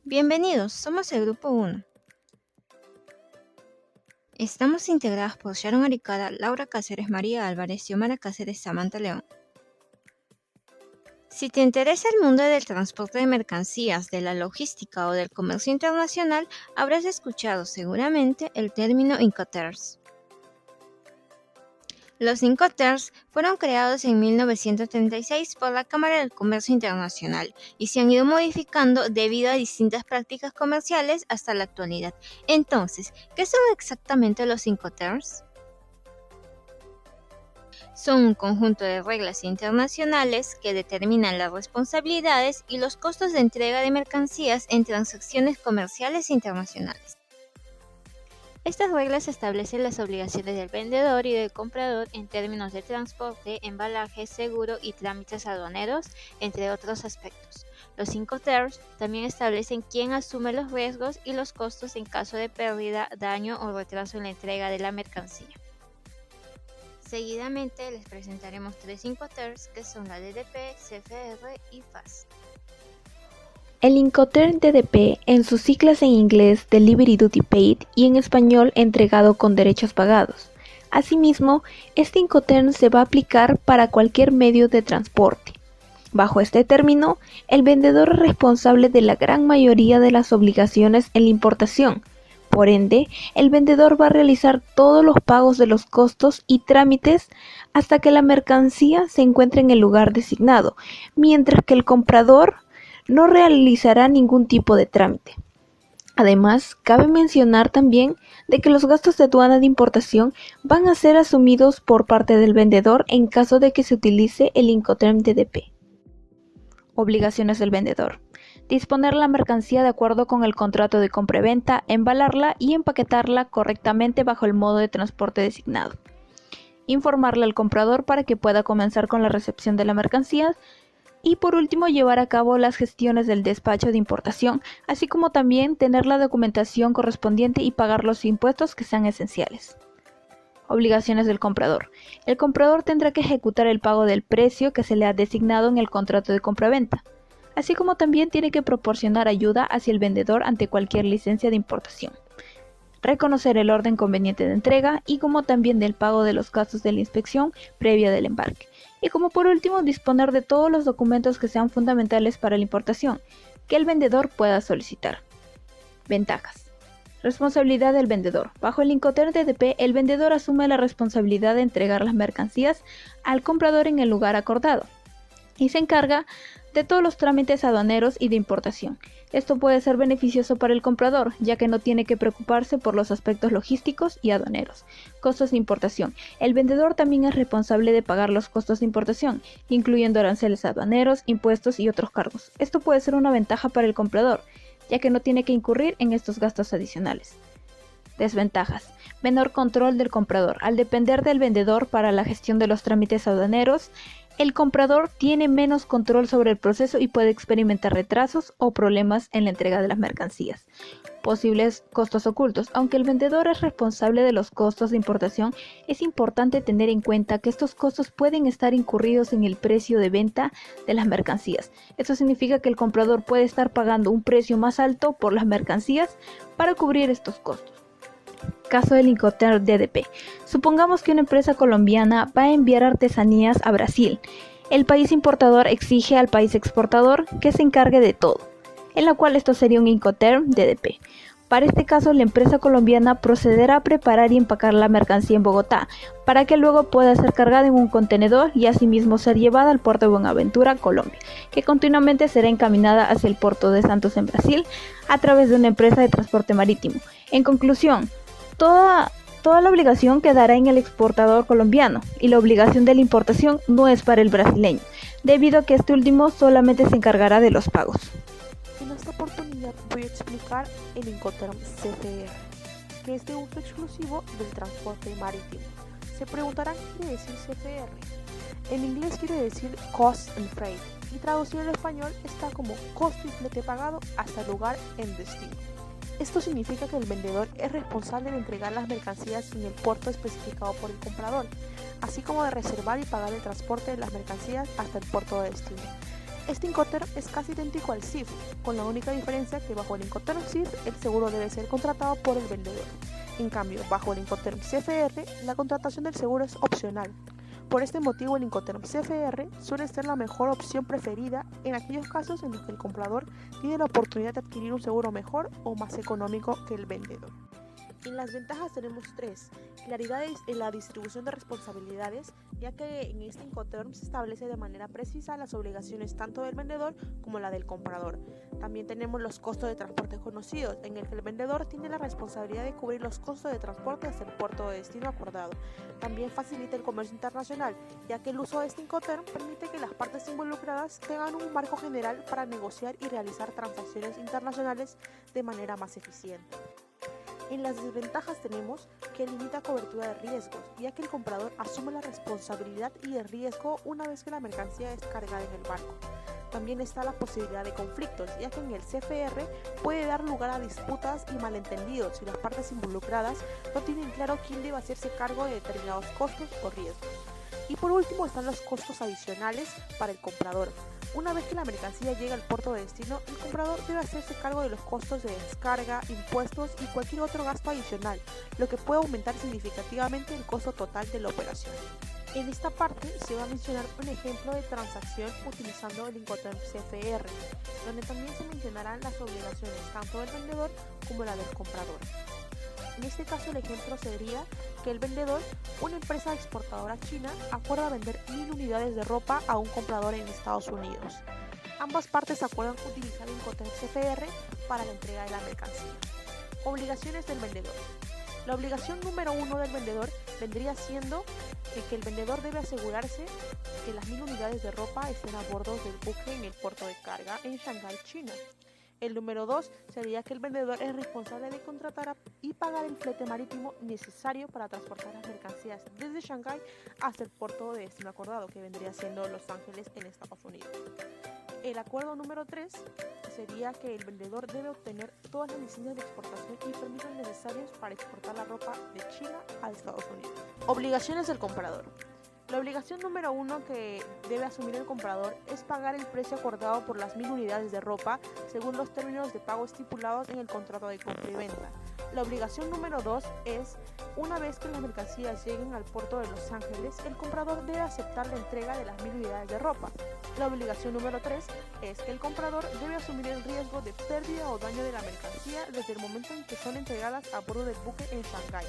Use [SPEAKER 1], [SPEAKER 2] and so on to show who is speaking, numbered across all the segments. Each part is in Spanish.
[SPEAKER 1] Bienvenidos, somos el Grupo 1. Estamos integradas por Sharon Aricada, Laura Cáceres, María Álvarez, Xiomara Cáceres, Samantha León. Si te interesa el mundo del transporte de mercancías, de la logística o del comercio internacional, habrás escuchado seguramente el término Incoterms. Los Incoterms fueron creados en 1936 por la Cámara del Comercio Internacional y se han ido modificando debido a distintas prácticas comerciales hasta la actualidad. Entonces, ¿qué son exactamente los Incoterms? Son un conjunto de reglas internacionales que determinan las responsabilidades y los costos de entrega de mercancías en transacciones comerciales internacionales. Estas reglas establecen las obligaciones del vendedor y del comprador en términos de transporte, embalaje, seguro y trámites aduaneros, entre otros aspectos. Los Incoterms también establecen quién asume los riesgos y los costos en caso de pérdida, daño o retraso en la entrega de la mercancía. Seguidamente les presentaremos tres Incoterms que son la DDP, CFR y FAS.
[SPEAKER 2] El Incoterm DDP, en sus siglas en inglés Delivery Duty Paid y en español Entregado con Derechos Pagados. Asimismo, este Incoterm se va a aplicar para cualquier medio de transporte. Bajo este término, el vendedor es responsable de la gran mayoría de las obligaciones en la importación. Por ende, el vendedor va a realizar todos los pagos de los costos y trámites hasta que la mercancía se encuentre en el lugar designado, mientras que el comprador no realizará ningún tipo de trámite. Además, cabe mencionar también de que los gastos de aduana de importación van a ser asumidos por parte del vendedor en caso de que se utilice el Incoterm DDP. Obligaciones del vendedor: disponer la mercancía de acuerdo con el contrato de compra-venta, embalarla y empaquetarla correctamente bajo el modo de transporte designado. Informarle al comprador para que pueda comenzar con la recepción de la mercancía. Y por último, llevar a cabo las gestiones del despacho de importación, así como también tener la documentación correspondiente y pagar los impuestos que sean esenciales. Obligaciones del comprador: el comprador tendrá que ejecutar el pago del precio que se le ha designado en el contrato de compraventa, así como también tiene que proporcionar ayuda hacia el vendedor ante cualquier licencia de importación. Reconocer el orden conveniente de entrega y como también del pago de los gastos de la inspección previa del embarque. Y como por último, disponer de todos los documentos que sean fundamentales para la importación que el vendedor pueda solicitar. Ventajas. Responsabilidad del vendedor. Bajo el Incoterm DDP, el vendedor asume la responsabilidad de entregar las mercancías al comprador en el lugar acordado y se encarga de todos los trámites aduaneros y de importación. Esto puede ser beneficioso para el comprador, ya que no tiene que preocuparse por los aspectos logísticos y aduaneros. Costos de importación. El vendedor también es responsable de pagar los costos de importación, incluyendo aranceles aduaneros, impuestos y otros cargos. Esto puede ser una ventaja para el comprador, ya que no tiene que incurrir en estos gastos adicionales. Desventajas. Menor control del comprador. Al depender del vendedor para la gestión de los trámites aduaneros, el comprador tiene menos control sobre el proceso y puede experimentar retrasos o problemas en la entrega de las mercancías. Posibles costos ocultos. Aunque el vendedor es responsable de los costos de importación, es importante tener en cuenta que estos costos pueden estar incurridos en el precio de venta de las mercancías. Esto significa que el comprador puede estar pagando un precio más alto por las mercancías para cubrir estos costos. Caso del Incoterm DDP. Supongamos que una empresa colombiana va a enviar artesanías a Brasil. El país importador exige al país exportador que se encargue de todo, en la cual esto sería un Incoterm DDP. Para este caso, la empresa colombiana procederá a preparar y empacar la mercancía en Bogotá, para que luego pueda ser cargada en un contenedor y asimismo ser llevada al puerto de Buenaventura, Colombia, que continuamente será encaminada hacia el puerto de Santos en Brasil a través de una empresa de transporte marítimo. En conclusión, Toda la obligación quedará en el exportador colombiano y la obligación de la importación no es para el brasileño, debido a que este último solamente se encargará de los pagos.
[SPEAKER 3] En esta oportunidad voy a explicar el Incoterm CFR, que es de uso exclusivo del transporte marítimo. Se preguntarán qué quiere decir CFR. En inglés quiere decir Cost and Freight y traducido al español está como costo y flete pagado hasta el lugar en destino. Esto significa que el vendedor es responsable de entregar las mercancías en el puerto especificado por el comprador, así como de reservar y pagar el transporte de las mercancías hasta el puerto de destino. Este Incoterm es casi idéntico al CIF, con la única diferencia que bajo el Incoterm CIF el seguro debe ser contratado por el vendedor. En cambio, bajo el Incoterm CFR, la contratación del seguro es opcional. Por este motivo, el Incoterm CFR suele ser la mejor opción preferida en aquellos casos en los que el comprador tiene la oportunidad de adquirir un seguro mejor o más económico que el vendedor. En las ventajas tenemos 3. Claridad en la distribución de responsabilidades, ya que en este Incoterm se establece de manera precisa las obligaciones tanto del vendedor como la del comprador. También tenemos los costos de transporte conocidos, en el que el vendedor tiene la responsabilidad de cubrir los costos de transporte hasta el puerto de destino acordado. También facilita el comercio internacional, ya que el uso de este Incoterm permite que las partes involucradas tengan un marco general para negociar y realizar transacciones internacionales de manera más eficiente. En las desventajas tenemos que limita cobertura de riesgos, ya que el comprador asume la responsabilidad y el riesgo una vez que la mercancía es cargada en el barco. También está la posibilidad de conflictos, ya que en el CFR puede dar lugar a disputas y malentendidos si las partes involucradas no tienen claro quién debe hacerse cargo de determinados costos o riesgos. Y por último están los costos adicionales para el comprador. Una vez que la mercancía llega al puerto de destino, el comprador debe hacerse cargo de los costos de descarga, impuestos y cualquier otro gasto adicional, lo que puede aumentar significativamente el costo total de la operación. En esta parte se va a mencionar un ejemplo de transacción utilizando el Incoterm CFR, donde también se mencionarán las obligaciones tanto del vendedor como la del comprador. En este caso el ejemplo sería que el vendedor, una empresa exportadora china, acuerda vender 1000 unidades de ropa a un comprador en Estados Unidos. Ambas partes acuerdan utilizar el Incoterm CFR para la entrega de la mercancía. Obligaciones del vendedor. La obligación número 1 del vendedor vendría siendo que el vendedor debe asegurarse que las 1000 unidades de ropa estén a bordo del buque en el puerto de carga en Shanghái, China. El número 2 sería que el vendedor es responsable de contratar y pagar el flete marítimo necesario para transportar las mercancías desde Shanghái hasta el puerto de destino acordado, que vendría siendo Los Ángeles en Estados Unidos. El acuerdo número 3 sería que el vendedor debe obtener todas las licencias de exportación y permisos necesarios para exportar la ropa de China a Estados Unidos. Obligaciones del comprador. La obligación número 1 que debe asumir el comprador es pagar el precio acordado por las 1000 unidades de ropa según los términos de pago estipulados en el contrato de compra y venta. La obligación número 2 es, una vez que las mercancías lleguen al puerto de Los Ángeles, el comprador debe aceptar la entrega de las 1000 unidades de ropa. La obligación número 3 es que el comprador debe asumir el riesgo de pérdida o daño de la mercancía desde el momento en que son entregadas a bordo del buque en Shanghái.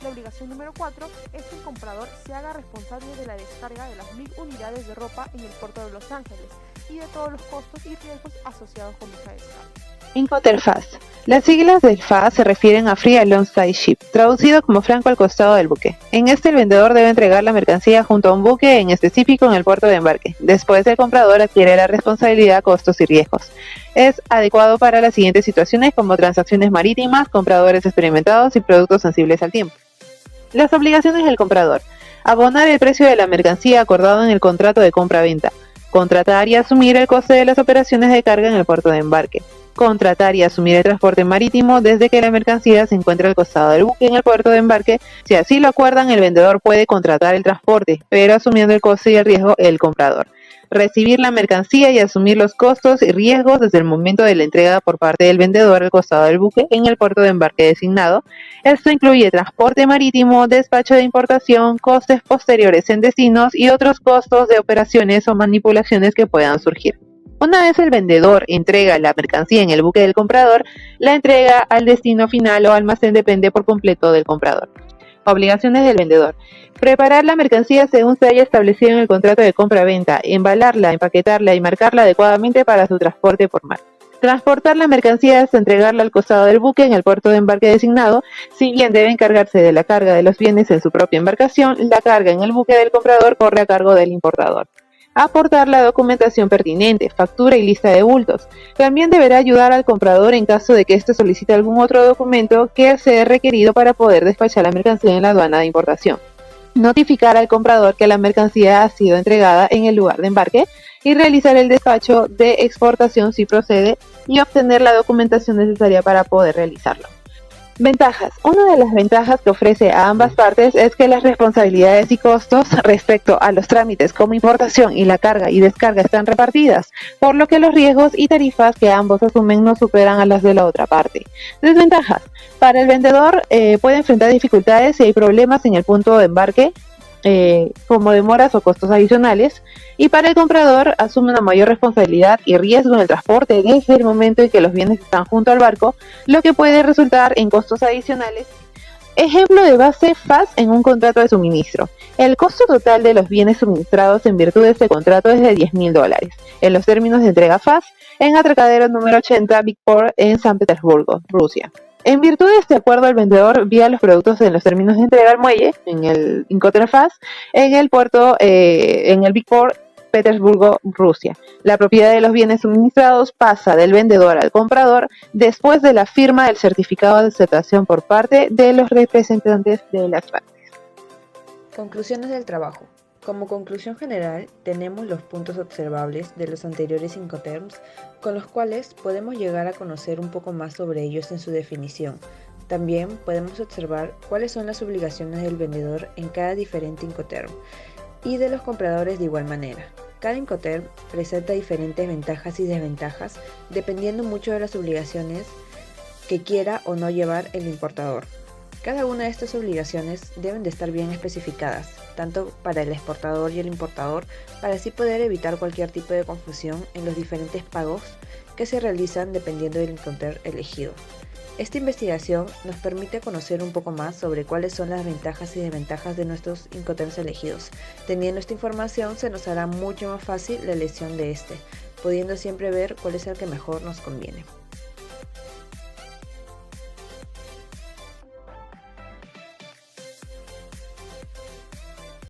[SPEAKER 3] La obligación número 4 es que el comprador se haga responsable de la descarga de las 1000 unidades de ropa en el puerto de Los Ángeles y de todos los costos y riesgos asociados con dicha descarga.
[SPEAKER 4] Incoterm FAS. Las siglas del FAS se refieren a Free Alongside Ship, traducido como franco al costado del buque. En este el vendedor debe entregar la mercancía junto a un buque en específico en el puerto de embarque. Después el comprador adquiere la responsabilidad, costos y riesgos. Es adecuado para las siguientes situaciones como transacciones marítimas, compradores experimentados y productos sensibles al tiempo. Las obligaciones del comprador. Abonar el precio de la mercancía acordado en el contrato de compra-venta. Contratar y asumir el coste de las operaciones de carga en el puerto de embarque. Contratar y asumir el transporte marítimo desde que la mercancía se encuentra al costado del buque en el puerto de embarque. Si así lo acuerdan, el vendedor puede contratar el transporte, pero asumiendo el coste y el riesgo el comprador. Recibir la mercancía y asumir los costos y riesgos desde el momento de la entrega por parte del vendedor al costado del buque en el puerto de embarque designado. Esto incluye transporte marítimo, despacho de importación, costes posteriores en destinos y otros costos de operaciones o manipulaciones que puedan surgir. Una vez el vendedor entrega la mercancía en el buque del comprador, la entrega al destino final o almacén depende por completo del comprador. Obligaciones del vendedor. Preparar la mercancía según se haya establecido en el contrato de compra-venta, embalarla, empaquetarla y marcarla adecuadamente para su transporte por mar. Transportar la mercancía hasta entregarla al costado del buque en el puerto de embarque designado. Si bien debe encargarse de la carga de los bienes en su propia embarcación, la carga en el buque del comprador corre a cargo del importador. Aportar la documentación pertinente, factura y lista de bultos. También deberá ayudar al comprador en caso de que éste solicite algún otro documento que sea requerido para poder despachar la mercancía en la aduana de importación. Notificar al comprador que la mercancía ha sido entregada en el lugar de embarque y realizar el despacho de exportación si procede y obtener la documentación necesaria para poder realizarlo. Ventajas. Una de las ventajas que ofrece a ambas partes es que las responsabilidades y costos respecto a los trámites como importación y la carga y descarga están repartidas, por lo que los riesgos y tarifas que ambos asumen no superan a las de la otra parte. Desventajas. Para el vendedor puede enfrentar dificultades si hay problemas en el punto de embarque, como demoras o costos adicionales, y para el comprador asume una mayor responsabilidad y riesgo en el transporte desde el momento en que los bienes están junto al barco, lo que puede resultar en costos adicionales. Ejemplo de base FAS en un contrato de suministro. El costo total de los bienes suministrados en virtud de este contrato es de $10,000, en los términos de entrega FAS, en atracadero número 80 Big Port en San Petersburgo, Rusia. En virtud de este acuerdo, el vendedor envía los productos en los términos de entrega al muelle, en el Incoterm FAS, en el puerto, en el Big Port, Petersburgo, Rusia. La propiedad de los bienes suministrados pasa del vendedor al comprador después de la firma del certificado de aceptación por parte de los representantes de las partes.
[SPEAKER 5] Conclusiones del trabajo. Como conclusión general, tenemos los puntos observables de los anteriores Incoterms, con los cuales podemos llegar a conocer un poco más sobre ellos en su definición. También podemos observar cuáles son las obligaciones del vendedor en cada diferente Incoterm y de los compradores de igual manera. Cada Incoterm presenta diferentes ventajas y desventajas dependiendo mucho de las obligaciones que quiera o no llevar el importador. Cada una de estas obligaciones deben de estar bien especificadas, tanto para el exportador y el importador, para así poder evitar cualquier tipo de confusión en los diferentes pagos que se realizan dependiendo del Incoterm elegido. Esta investigación nos permite conocer un poco más sobre cuáles son las ventajas y desventajas de nuestros Incoterms elegidos. Teniendo esta información se nos hará mucho más fácil la elección de pudiendo siempre ver cuál es el que mejor nos conviene.